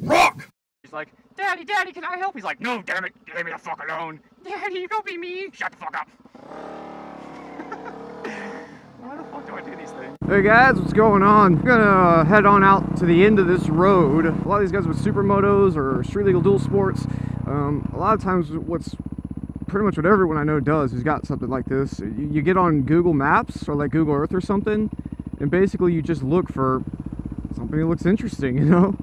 Rock! He's like, Daddy, Daddy, can I help? He's like, no, damn it, leave me the fuck alone. Daddy, don't be mean. Shut the fuck up. Why the fuck do I do these things? Hey guys, what's going on? I'm gonna head on out to the end of this road. A lot of these guys with supermotos or street legal dual sports, a lot of times what's pretty much what everyone I know does who's got something like this, you get on Google Maps or like Google Earth or something, and basically you just look for something that looks interesting, you know?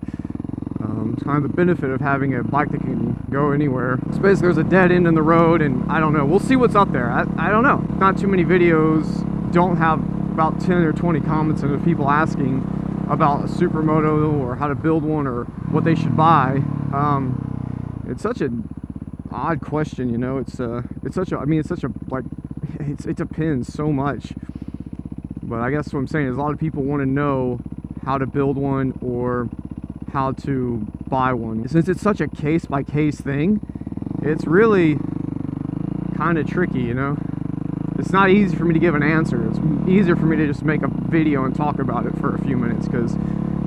It's kind of the benefit of having a bike that can go anywhere. So basically there's a dead end in the road, and I don't know, we'll see what's up there. I don't know. Not too many videos don't have about 10 or 20 comments of people asking about a supermoto or how to build one or what they should buy. It's such an odd question, you know. It's such a, I mean, it's such a, like, it depends so much. But I guess what I'm saying is a lot of people want to know how to build one or how to buy one. Since it's such a case-by-case thing, it's really kind of tricky, you know. It's not easy for me to give an answer. It's easier for me to just make a video and talk about it for a few minutes, because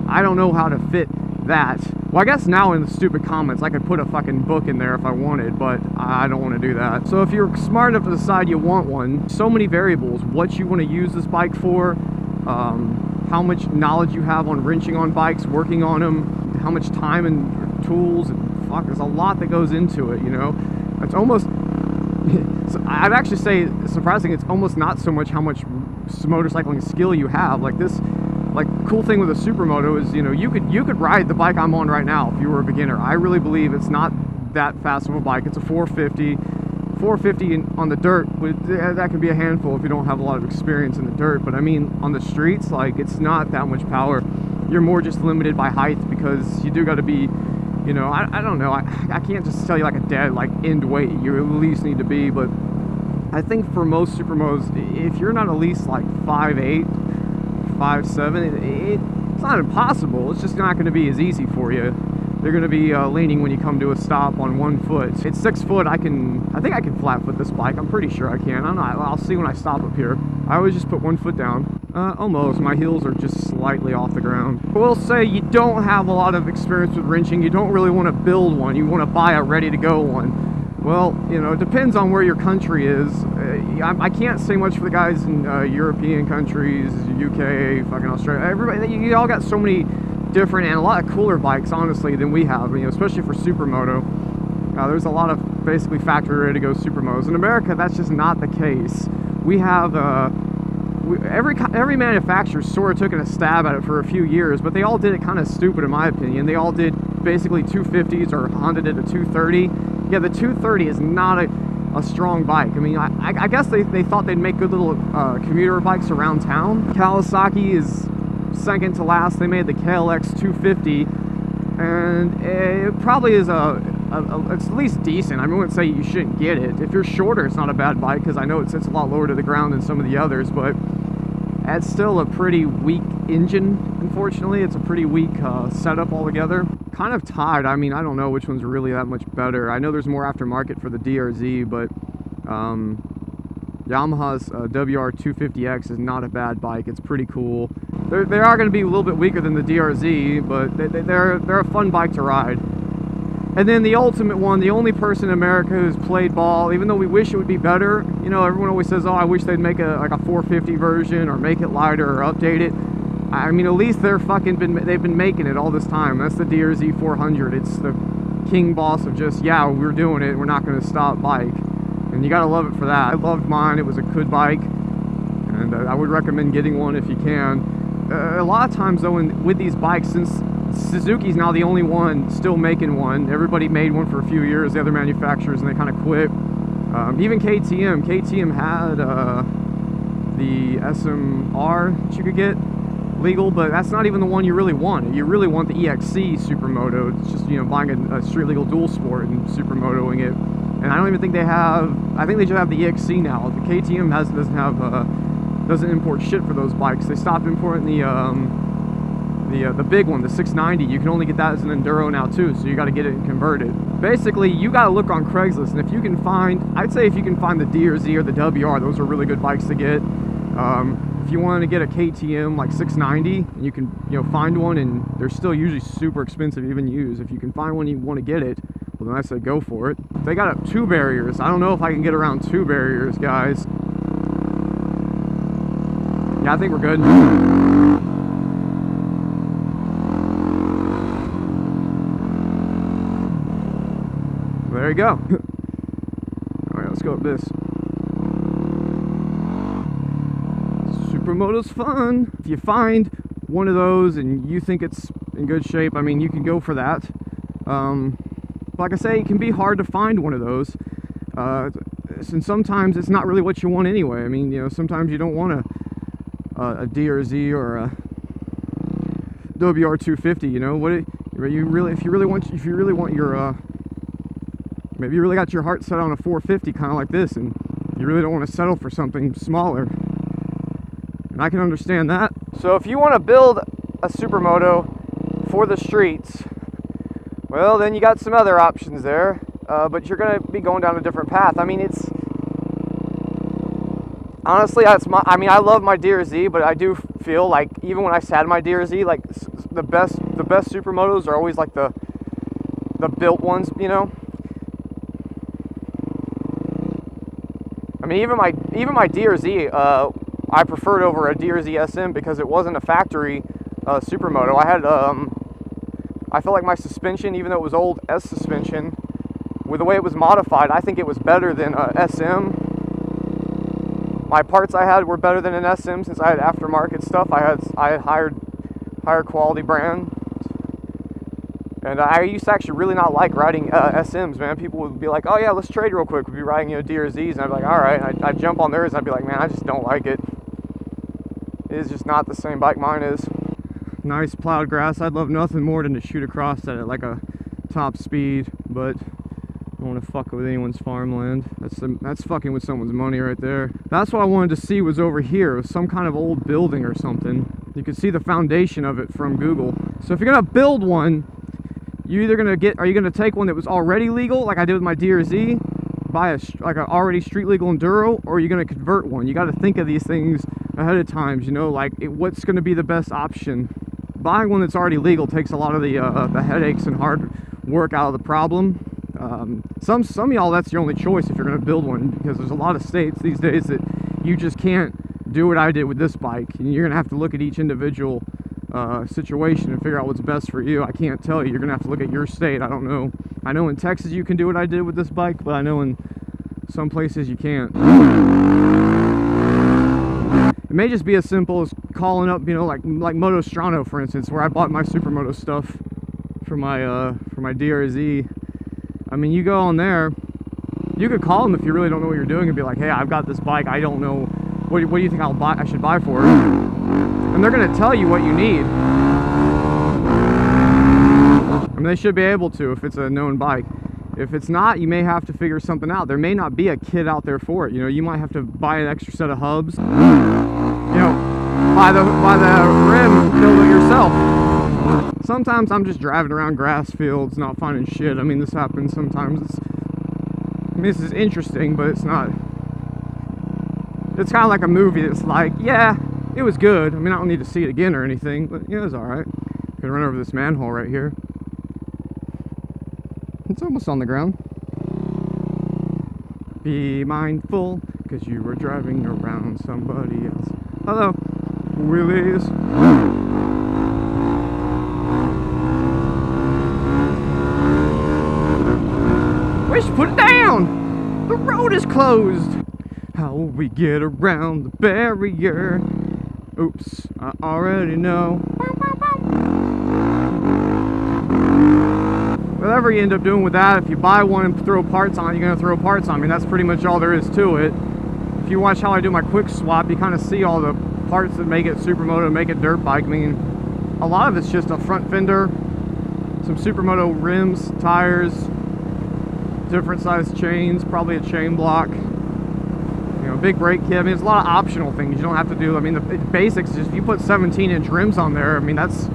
I don't know how to fit that. Well, I guess now in the stupid comments I could put a fucking book in there if I wanted, but I don't want to do that. So if you're smart enough to decide you want one, so many variables: what you want to use this bike for, how much knowledge you have on wrenching on bikes, working on them, how much time and tools, and fuck, there's a lot that goes into it, you know. It's almost, I'd actually say, surprising, it's almost not so much how much motorcycling skill you have. Like this, like, cool thing with a supermoto is, you know, you could ride the bike I'm on right now if you were a beginner. I really believe it's not that fast of a bike. It's a 450 on the dirt. That can be a handful if you don't have a lot of experience in the dirt, but I mean on the streets, like, it's not that much power. You're more just limited by height, because you do got to be, you know, I don't know, I can't just tell you like a dead like end weight you at least need to be, but I think for most supermotos, if you're not at least like 5'8", 5'7", it's not impossible. It's just not going to be as easy for you. They're going to be leaning when you come to a stop on 1 foot. It's 6 foot. I think I can flat foot this bike. I'm pretty sure I can. I don't know. I'll see when I stop up here. I always just put 1 foot down. Almost. My heels are just slightly off the ground. I will say, you don't have a lot of experience with wrenching. You don't really want to build one. You want to buy a ready-to-go one. Well, you know, it depends on where your country is. I can't say much for the guys in European countries, UK, fucking Australia. Everybody, you all got so many different and a lot of cooler bikes, honestly, than we have. You know, especially for supermoto. There's a lot of basically factory ready-to-go supermotos. In America, that's just not the case. We have every manufacturer sort of took a stab at it for a few years, but they all did it kind of stupid, in my opinion. They all did basically 250s, or Honda did a 230. Yeah, the 230 is not a strong bike. I mean, I guess they thought they'd make good little commuter bikes around town. Kawasaki is second to last. They made the KLX 250, and it probably is it's at least decent. I wouldn't say you shouldn't get it. If you're shorter, it's not a bad bike, because I know it sits a lot lower to the ground than some of the others, but it's still a pretty weak engine, unfortunately. It's a pretty weak setup altogether. Kind of tied. I mean, I don't know which one's really that much better. I know there's more aftermarket for the DRZ, but Yamaha's WR250X is not a bad bike. It's pretty cool. They are going to be a little bit weaker than the DRZ, but they're a fun bike to ride. And then the ultimate one, the only person in America who's played ball, even though we wish it would be better. You know, everyone always says, oh, I wish they'd make like a 450 version, or make it lighter, or update it. I mean, at least they've been making it all this time. That's the DRZ 400. It's the king boss of just, yeah, we're doing it, we're not going to stop bike. And you got to love it for that. I loved mine. It was a good bike, and I would recommend getting one if you can. A lot of times, though, with these bikes, since Suzuki's now the only one still making one, everybody made one for a few years, the other manufacturers, and they kind of quit. Even KTM had the SMR that you could get legal, but that's not even the one you really want. You really want the EXC supermoto. It's just, you know, buying a street legal dual sport and supermotoing it. And I don't even think they have, I think they just have the EXC now. The KTM doesn't import shit for those bikes. They stopped importing the big one, the 690. You can only get that as an enduro now too, so you got to get it converted. Basically, you got to look on Craigslist, and if you can find, I'd say if you can find the DRZ or the WR, those are really good bikes to get. If if you wanted to get a KTM like 690, you can, you know, find one, and they're still usually super expensive even used. If you can find one and you want to get it, well, then I say go for it. They got up 2 barriers. I don't know if I can get around 2 barriers, guys. Yeah, I think we're good. There you go. All right, let's go up this. SuperMoto's fun. If you find one of those and you think it's in good shape, I mean, you can go for that. Like I say, it can be hard to find one of those. And sometimes it's not really what you want anyway. I mean, you know, sometimes you don't want a DRZ or a WR250. You know, what if you really want your maybe you really got your heart set on a 450, kind of like this, and you really don't want to settle for something smaller. And I can understand that. So if you want to build a supermoto for the streets, well, then you got some other options there, but you're going to be going down a different path. I mean, it's honestly, I mean, I love my DRZ, but I do feel like even when I sat in my DRZ, like the best supermotos are always like the built ones, you know. I mean, even my DRZ, I preferred over a DRZ SM because it wasn't a factory supermoto. I had I felt like my suspension, even though it was old S suspension, with the way it was modified, I think it was better than SM. My parts I had were better than an SM since I had aftermarket stuff. I had higher quality brand. And I used to actually really not like riding SMs, man. People would be like, oh yeah, let's trade real quick. We'd be riding, you know, DRZs, and I'd be like, all right. And I'd jump on theirs, and I'd be like, man, I just don't like it. It is just not the same bike mine is. Nice plowed grass. I'd love nothing more than to shoot across that at like a top speed, but I don't want to fuck with anyone's farmland. That's fucking with someone's money right there. That's what I wanted to see was over here. It was some kind of old building or something. You could see the foundation of it from Google. So if you're gonna build one, you either are you gonna take one that was already legal, like I did with my DRZ, buy like an already street legal enduro, or are you gonna convert one? You got to think of these things ahead of time, you know, like what's gonna be the best option. Buying one that's already legal takes a lot of the headaches and hard work out of the problem. Some of y'all, that's your only choice if you're gonna build one, because there's a lot of states these days that you just can't do what I did with this bike, and you're gonna have to look at each individual situation and figure out what's best for you. I can't tell you. You're gonna have to look at your state. I don't know. I know in Texas you can do what I did with this bike, but I know in some places you can't. It may just be as simple as calling up, you know, like Moto Strano, for instance, where I bought my supermoto stuff for my DRZ. I mean, you go on there, you could call them if you really don't know what you're doing and be like, hey, I've got this bike, I don't know, what do you think I should buy for it? And they're gonna tell you what you need. I mean, they should be able to if it's a known bike. If it's not, you may have to figure something out. There may not be a kit out there for it. You know, you might have to buy an extra set of hubs. You know, buy the rim, build it yourself. Sometimes I'm just driving around grass fields, not finding shit. I mean, this happens sometimes. I mean, this is interesting, but it's not. It's kind of like a movie that's like, yeah, it was good. I mean, I don't need to see it again or anything, but yeah, it was alright. I'm gonna run over this manhole right here. It's almost on the ground. Be mindful, because you were driving around somebody else. Hello, wheelies. We should put it down. The road is closed. How will we get around the barrier? Oops, I already know. Whatever you end up doing with that, if you buy one and throw parts on it, you're going to throw parts on. I mean, that's pretty much all there is to it. If you watch how I do my quick swap, you kind of see all the parts that make it supermoto, make it dirt bike. I mean, a lot of it's just a front fender, some supermoto rims, tires, different size chains, probably a chain block, you know, big brake kit. I mean, there's a lot of optional things you don't have to do. I mean, the basics is if you put 17-inch rims on there, I mean, that's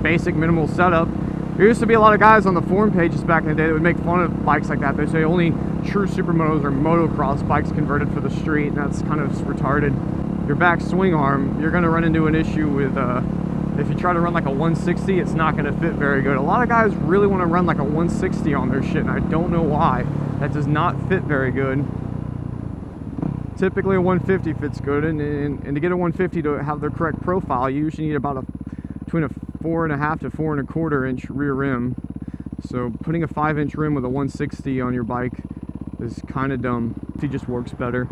basic minimal setup. There used to be a lot of guys on the forum pages back in the day that would make fun of bikes like that. They say only true supermotos or motocross bikes converted for the street, and that's kind of retarded. your back swing arm, you're going to run into an issue with, if you try to run like a 160, it's not going to fit very good. A lot of guys really want to run like a 160 on their shit, and I don't know why. That does not fit very good. Typically a 150 fits good, and to get a 150 to have the correct profile, you usually need about between a 4.5 to 4.25 inch rear rim. So putting a 5-inch rim with a 160 on your bike is kind of dumb. It just works better.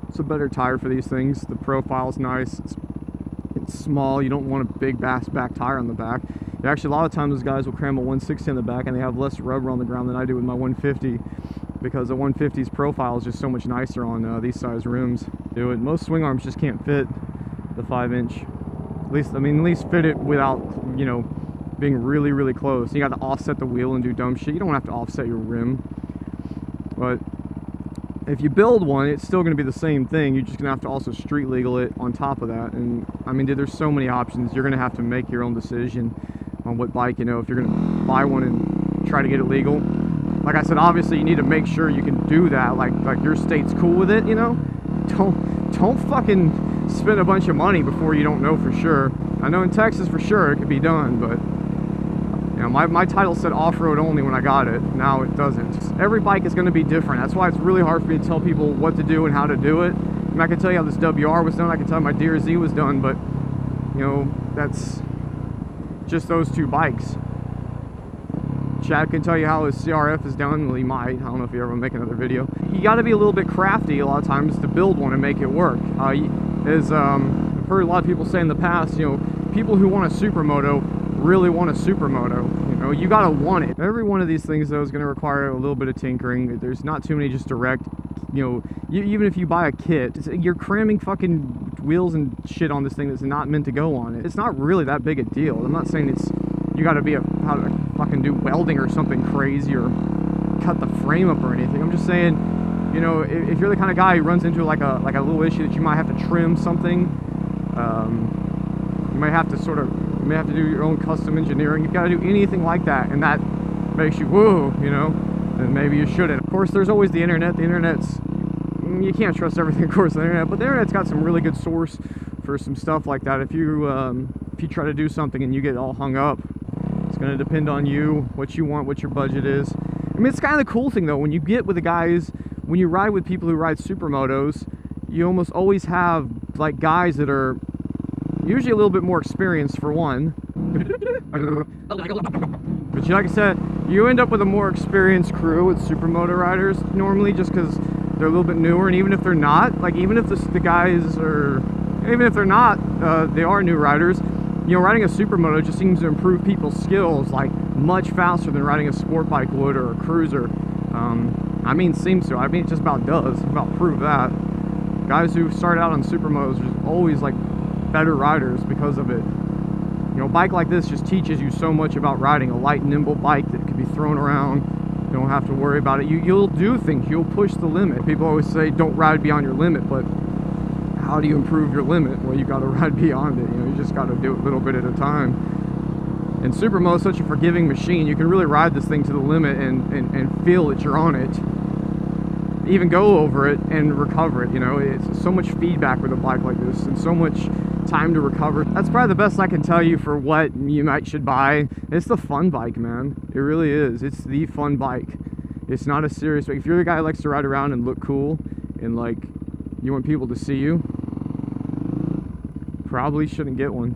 It's a better tire for these things. The profile's nice. It's small. You don't want a big back tire on the back. Actually, a lot of times those guys will cram a 160 on the back and they have less rubber on the ground than I do with my 150, because the 150's profile is just so much nicer on these size rims. Most swing arms just can't fit the 5-inch. At least fit it without, you know, being really, really close. You got to offset the wheel and do dumb shit. You don't have to offset your rim. But if you build one, it's still going to be the same thing. You're just going to have to also street legal it on top of that. And I mean, dude, there's so many options. You're going to have to make your own decision on what bike, you know, if you're going to buy one and try to get it legal. Like I said, obviously you need to make sure you can do that. Like your state's cool with it, you know. Don't fucking spend a bunch of money before you don't know for sure. I know in Texas for sure it could be done, but you know, my title said off-road only when I got it. Now it doesn't. Every bike is going to be different. That's why it's really hard for me to tell people what to do and how to do it. I mean, I can tell you how this WR was done. I can tell you how my DRZ was done, but you know, that's just those two bikes. Chad can tell you how his CRF is done. Well, he might. I don't know if he ever make another video. You got to be a little bit crafty a lot of times to build one and make it work. I've heard a lot of people say in the past, you know, people who want a supermoto really want a supermoto. You know, you got to want it. Every one of these things, though, is going to require a little bit of tinkering. There's not too many just direct, you know, even if you buy a kit, you're cramming fucking wheels and shit on this thing that's not meant to go on it. It's not really that big a deal. I'm not saying you got to be how to fucking do welding or something crazy or cut the frame up or anything. I'm just saying, you know, if you're the kind of guy who runs into like a little issue that you might have to trim something, you may have to do your own custom engineering. You've got to do anything like that, and that makes you whoa, you know, then maybe you shouldn't. Of course, there's always the internet. The internet's, you can't trust everything, of course, on the internet, but the internet's got some really good source for some stuff like that. If you try to do something and you get all hung up, it's going to depend on you, what you want, what your budget is. I mean, it's kind of the cool thing, though, when you get with the guys, when you ride with people who ride supermotos, you almost always have, like, guys that are usually a little bit more experienced, for one. But like I said, you end up with a more experienced crew with supermoto riders, normally, just because they're a little bit newer, and even if they're not, like, even if the guys are, even if they're not, they are new riders, you know, riding a supermoto just seems to improve people's skills like much faster than riding a sport bike would or a cruiser. I mean, seems to. I mean, it just about does. About prove that. Guys who start out on supermotos are just always like better riders because of it. You know, a bike like this just teaches you so much about riding. A light, nimble bike that can be thrown around. You don't have to worry about it. You'll do things. You'll push the limit. People always say don't ride beyond your limit, but how do you improve your limit? Well, you got to ride beyond it. You know, you just got to do it a little bit at a time. And supermoto is such a forgiving machine. You can really ride this thing to the limit and feel that you're on it. Even go over it and recover it. You know, it's so much feedback with a bike like this and so much time to recover. That's probably the best I can tell you for what you should buy. It's the fun bike, man. It really is. It's the fun bike. It's not a serious bike. If you're the guy who likes to ride around and look cool and like you want people to see you, probably shouldn't get one.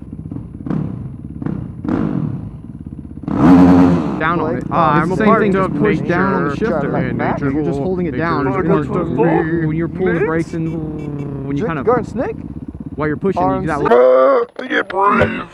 Down on it. I'm the same thing to push down on the shifter. You're just holding it down. When you're pulling the brakes and when you kind of, snake while you're pushing, you do that.